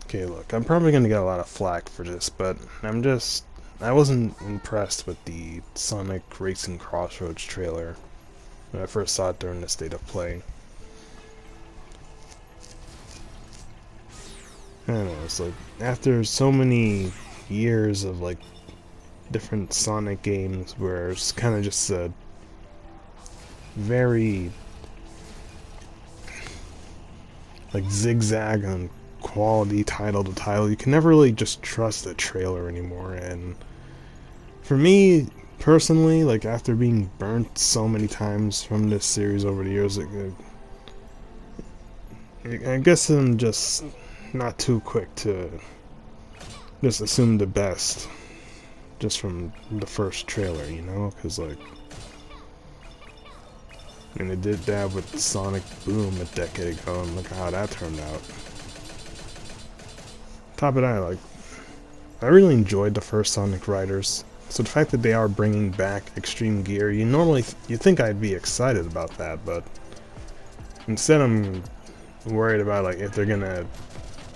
Okay, look, I'm probably gonna get a lot of flack for this, but I wasn't impressed with the Sonic Racing CrossWorlds trailer when I first saw it during the state of play. I don't know, it's like, after so many years of, like, different Sonic games where it's kind of just a very, like, zigzag on quality title to title, you can never really just trust a trailer anymore, and for me, personally, like, after being burnt so many times from this series over the years, I guess I'm just not too quick to just assume the best just from the first trailer, you know? Because, like, and they did that with Sonic Boom a decade ago, and look how that turned out. Top of that, like, I really enjoyed the first Sonic Riders, so the fact that they are bringing back Extreme Gear, you think I'd be excited about that, but instead I'm worried about, like, if they're gonna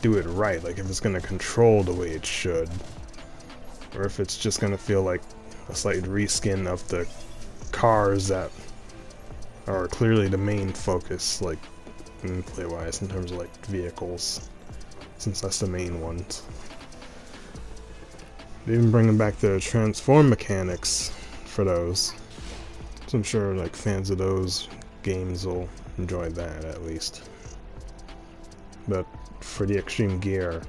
do it right, like if it's gonna control the way it should, or if it's just gonna feel like a slight reskin of the cars that are clearly the main focus, like, gameplay-wise, in terms of, like, vehicles, since that's the main ones. They're even bringing back the transform mechanics for those, so I'm sure, like, fans of those games will enjoy that, at least. But for the Extreme Gear,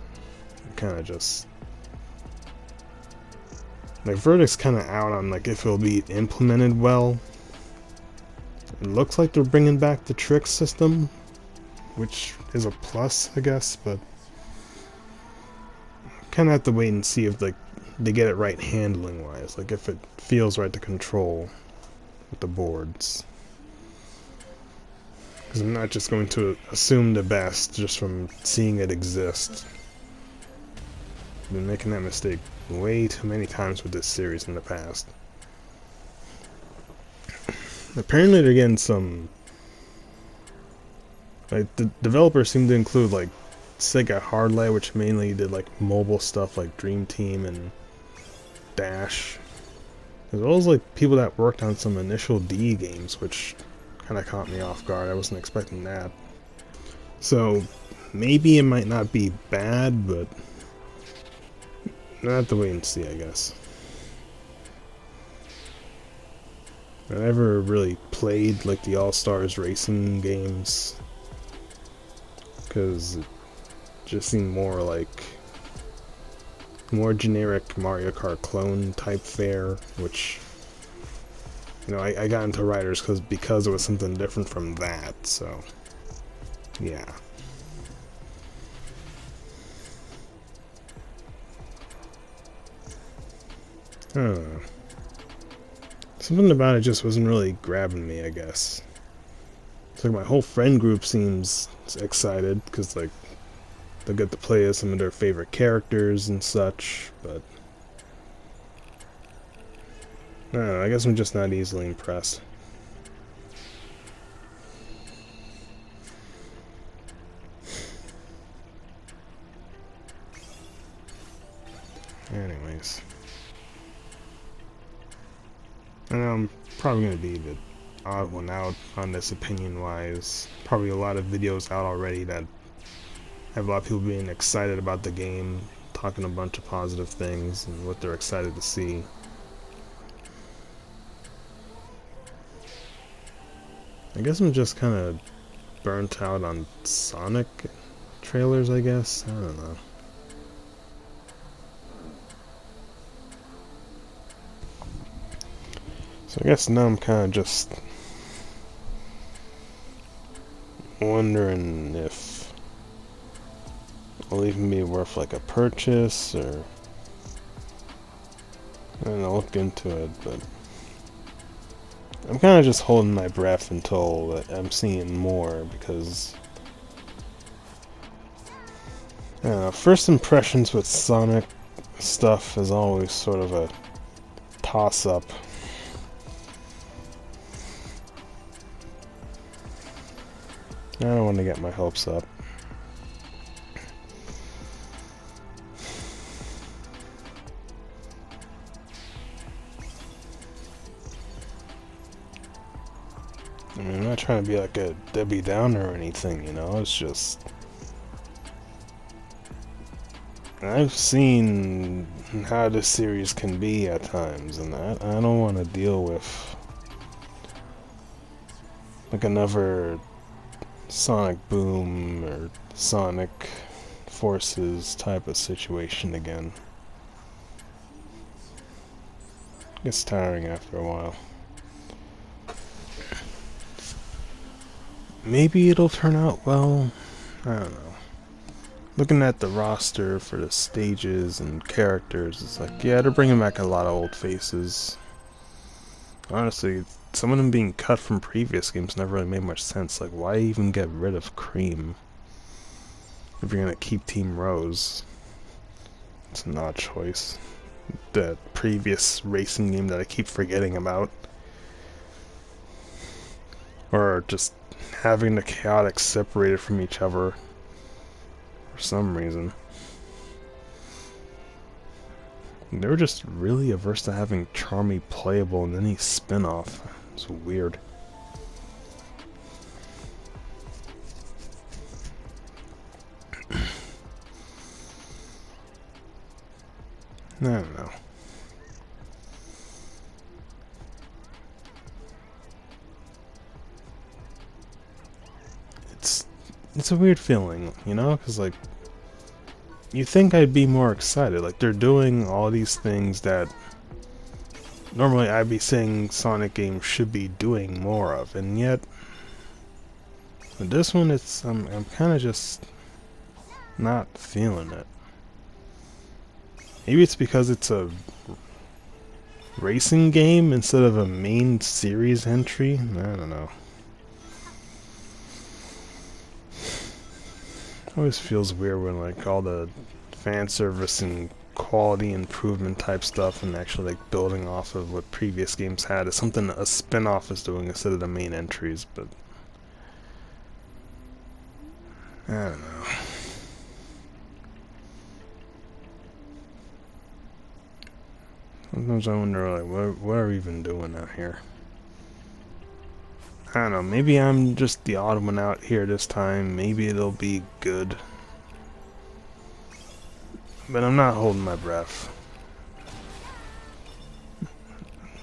kind of just, like, verdict's kind of out on, like, if it'll be implemented well. It looks like they're bringing back the trick system, which is a plus, I guess, but kind of have to wait and see if, like, they get it right handling wise, like if it feels right to control with the boards. Because I'm not just going to assume the best just from seeing it exist. I've been making that mistake way too many times with this series in the past. Apparently they're getting some, like, the developers seem to include, like, Sega Hardlight, which mainly did, like, mobile stuff like Dream Team and Dash, as well as, like, people that worked on some initial D games, which kind of caught me off guard. I wasn't expecting that. So maybe it might not be bad, but I have to wait and see, I guess. I never really played, like, the All-Stars racing games, because it just seemed more like more generic Mario Kart clone type fare, which, you know, I got into Riders because it was something different from that, so yeah. I don't know. Something about it just wasn't really grabbing me, I guess. It's like my whole friend group seems excited because, like, they'll get to play as some of their favorite characters and such, but I don't know, I guess I'm just not easily impressed. Anyways, I know I'm probably going to be the odd one out on this opinion-wise. Probably a lot of videos out already that have a lot of people being excited about the game, talking a bunch of positive things and what they're excited to see. I guess I'm just kind of burnt out on Sonic trailers, I guess. I don't know. So I guess now I'm kind of just wondering if it'll even be worth, like, a purchase, or I don't know, look into it, but I'm kind of just holding my breath until I'm seeing more, because I don't know, first impressions with Sonic stuff is always sort of a toss-up. I don't want to get my hopes up. I'm not trying to be like a Debbie Downer or anything, you know, it's just... I've seen how this series can be at times, and I don't want to deal with like another Sonic Boom or Sonic Forces type of situation again. It gets tiring after a while. Maybe it'll turn out well. I don't know. Looking at the roster for the stages and characters, it's like, yeah, they're bringing back a lot of old faces. Honestly, some of them being cut from previous games never really made much sense. Like, why even get rid of Cream if you're gonna keep Team Rose? It's an odd choice. The previous racing game that I keep forgetting about. Or just having the Chaotix separated from each other for some reason. They were just really averse to having Charmy playable in any spin-off. It's weird. I don't know. It's a weird feeling, you know, because like you think I'd be more excited. Like they're doing all these things that normally I'd be saying Sonic games should be doing more of, and yet with this one, I'm kind of just not feeling it. Maybe it's because it's a racing game instead of a main series entry. I don't know. It always feels weird when like all the fan service and quality improvement type stuff and actually like building off of what previous games had is something a spin-off is doing instead of the main entries, but I don't know. Sometimes I wonder like what are we even doing out here? I don't know, maybe I'm just the odd one out here this time. Maybe it'll be good. But I'm not holding my breath.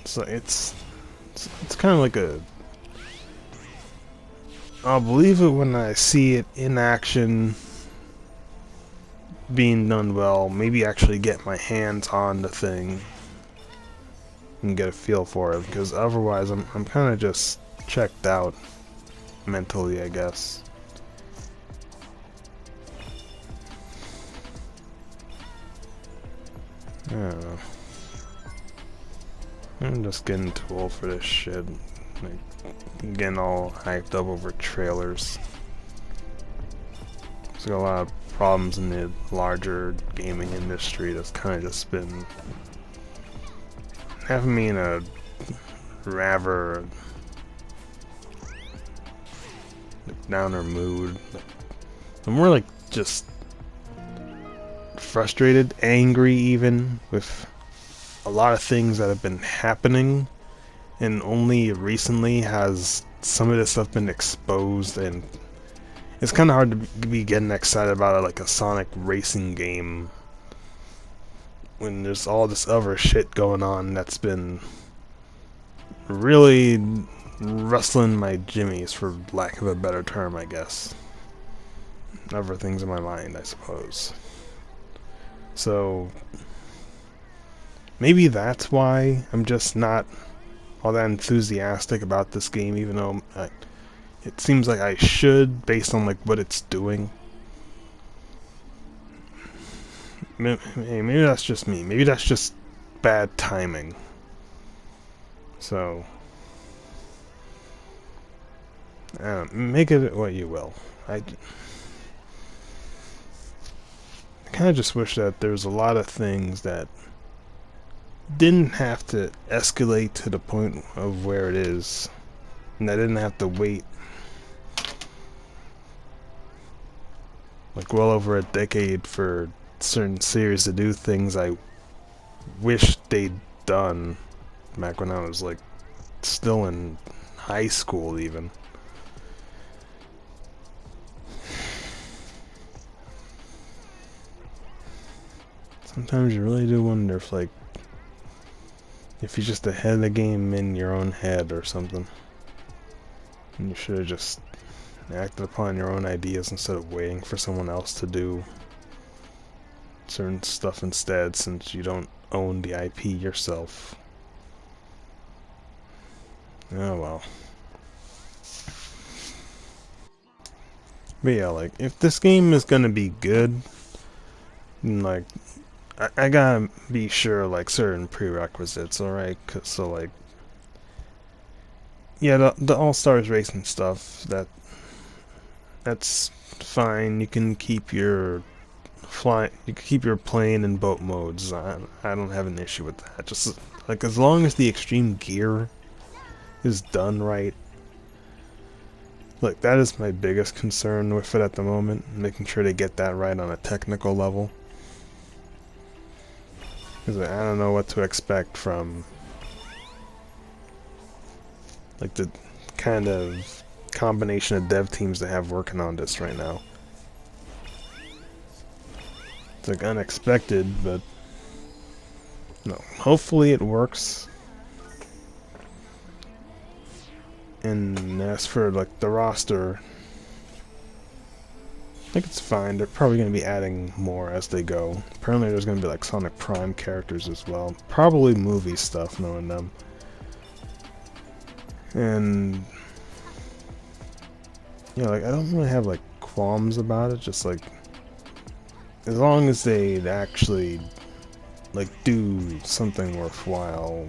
So it's kind of like a... I'll believe it when I see it in action being done well. Maybe actually get my hands on the thing and get a feel for it. Because otherwise I'm kind of just checked out mentally, I guess. I don't know. I'm just getting too old for this shit. Like, getting all hyped up over trailers. There's a lot of problems in the larger gaming industry that's kind of just been having me in a rather downer mood. I'm more like just frustrated, angry even, with a lot of things that have been happening, and only recently has some of this stuff been exposed, and it's kind of hard to be getting excited about it like a Sonic Racing game when there's all this other shit going on that's been really rustling my jimmies, for lack of a better term, I guess. Other things in my mind, I suppose. So maybe that's why I'm just not all that enthusiastic about this game, even though it seems like I should, based on like what it's doing. Maybe that's just me. Maybe that's just bad timing. So make it what you will. I kind of just wish that there was a lot of things that didn't have to escalate to the point of where it is, and I didn't have to wait like well over a decade for certain series to do things I wish they'd done back when I was like still in high school even. Sometimes you really do wonder if, like, if you're just ahead of the game in your own head or something. And you should have just acted upon your own ideas instead of waiting for someone else to do certain stuff instead, since you don't own the IP yourself. Oh well. But yeah, like, if this game is gonna be good, like, I gotta be sure, like, certain prerequisites, alright? So, like, yeah, the All-Stars racing stuff, that's fine. You can keep your plane and boat modes. I don't have an issue with that. Just, like, as long as the extreme gear is done right. Look, that is my biggest concern with it at the moment, making sure they get that right on a technical level. Because I don't know what to expect from, like, the kind of combination of dev teams they have working on this right now. It's, like, unexpected, but no, hopefully it works. And as for, like, the roster, I think it's fine. They're probably going to be adding more as they go. Apparently there's going to be, like, Sonic Prime characters as well. Probably movie stuff, knowing them. And yeah, like, I don't really have, like, qualms about it. Just, like, as long as they actually, like, do something worthwhile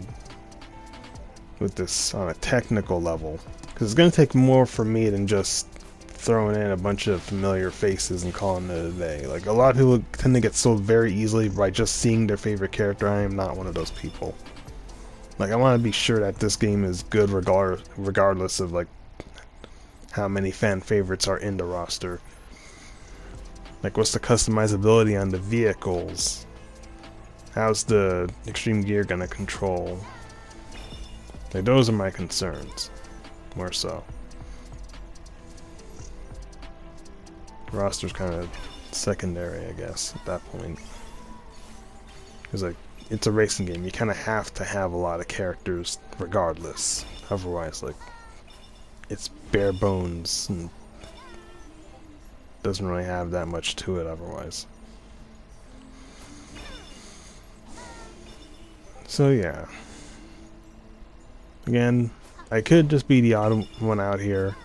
with this on a technical level. Because it's going to take more for me than just throwing in a bunch of familiar faces and calling it a day. Like, a lot of people tend to get sold very easily by just seeing their favorite character. I am not one of those people. Like, I want to be sure that this game is good regardless of, like, how many fan favorites are in the roster. Like, what's the customizability on the vehicles? How's the extreme gear gonna control? Like, those are my concerns, more so. The roster's kind of secondary, I guess, at that point. Because, like, it's a racing game. You kind of have to have a lot of characters regardless. Otherwise, like, it's bare bones and doesn't really have that much to it otherwise. So, yeah. Again, I could just be the odd one out here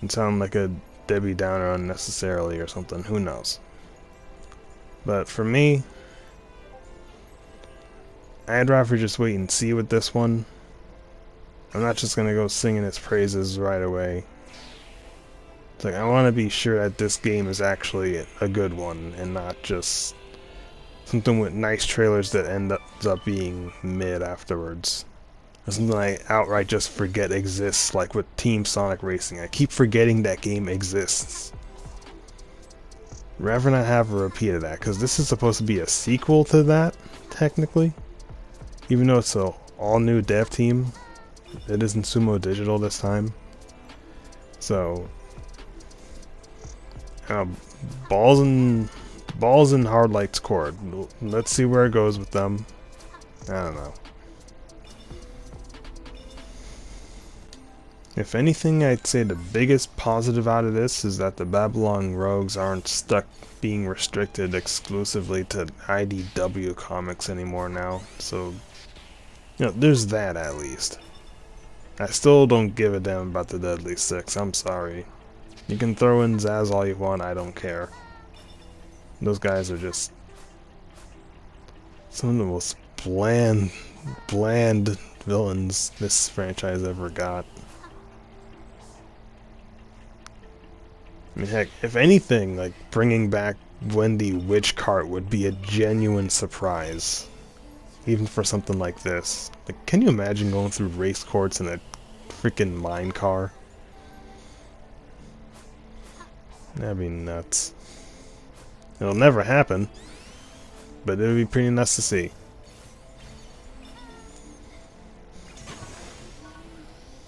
and sound like a Debbie Downer unnecessarily or something. Who knows? But for me, I'd rather just wait and see with this one. I'm not just gonna go singing its praises right away. It's like, I want to be sure that this game is actually a good one and not just something with nice trailers that ends up being mid afterwards. Or something I outright just forget exists, like with Team Sonic Racing. I keep forgetting that game exists. Rather not have a repeat of that, because this is supposed to be a sequel to that, technically. Even though it's a all-new dev team, it isn't Sumo Digital this time. So, balls in Hard Light's court. Let's see where it goes with them. I don't know. If anything, I'd say the biggest positive out of this is that the Babylon Rogues aren't stuck being restricted exclusively to IDW comics anymore now. So, you know, there's that at least. I still don't give a damn about the Deadly Six, I'm sorry. You can throw in Zaz all you want, I don't care. Those guys are just some of the most bland villains this franchise ever got. I mean, heck, if anything, like, bringing back Wendy Witch Cart would be a genuine surprise. Even for something like this. Like, can you imagine going through race courts in a freaking mine car? That'd be nuts. It'll never happen, but it would be pretty nuts to see.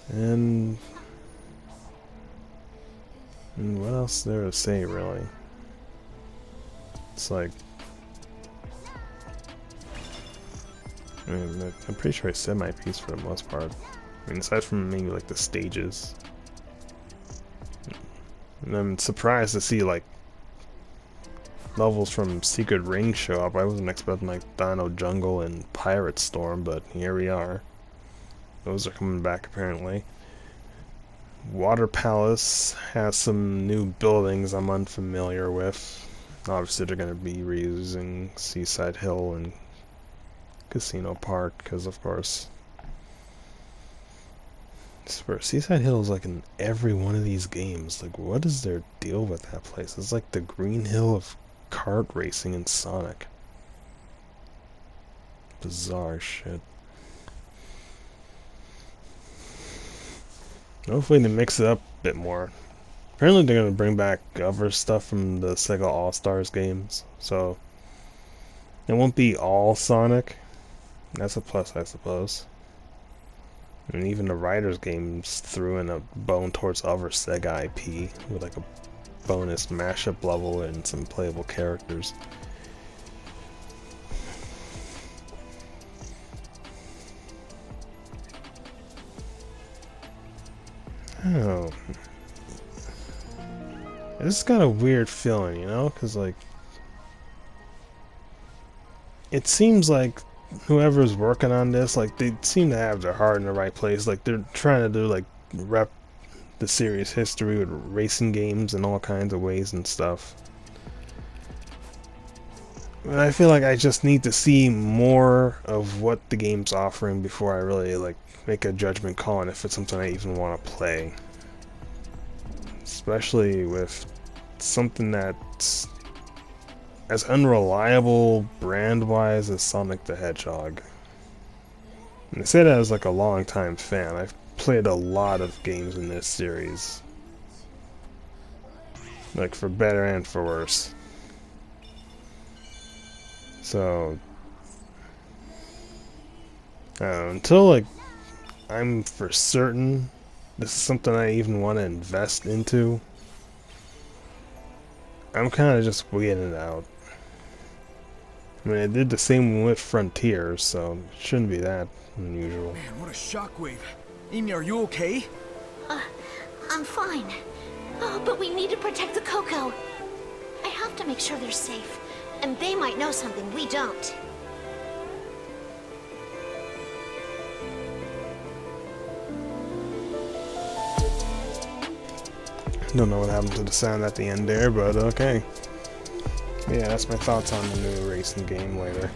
And what else is there to say, really? It's like, I mean, I'm pretty sure I said my piece for the most part. I mean, aside from maybe like the stages. And I'm surprised to see like levels from Secret Ring show up. I wasn't expecting like Dino Jungle and Pirate Storm, but here we are. Those are coming back apparently. Water Palace has some new buildings I'm unfamiliar with. Obviously they're going to be reusing Seaside Hill and Casino Park, because of course Seaside Hill is like in every one of these games. Like, what is their deal with that place? It's like the Green Hill of kart racing in Sonic. Bizarre shit. Hopefully they mix it up a bit more. Apparently they're going to bring back other stuff from the Sega All-Stars games, so it won't be all Sonic. That's a plus, I suppose. And even the Riders games threw in a bone towards other Sega IP with like a bonus mashup level and some playable characters. Oh. This is kind of weird feeling, you know? Because, like, it seems like whoever's working on this, like, they seem to have their heart in the right place. Like, they're trying to do, like, rep the series history with racing games in all kinds of ways and stuff. But I feel like I just need to see more of what the game's offering before I really, like, make a judgment call on if it's something I even want to play. Especially with something that's as unreliable brand-wise as Sonic the Hedgehog. And I say that as like a long-time fan. I've played a lot of games in this series. Like, for better and for worse. So, until like I'm for certain this is something I even want to invest into, I'm kind of just waiting it out. I mean, I did the same with Frontiers, so it shouldn't be that unusual. Man, what a shockwave. Amy, are you okay? I'm fine. Oh, but we need to protect the Coco. I have to make sure they're safe. And they might know something we don't. Don't know what happened to the sound at the end there, but okay. Yeah, that's my thoughts on the new racing game later.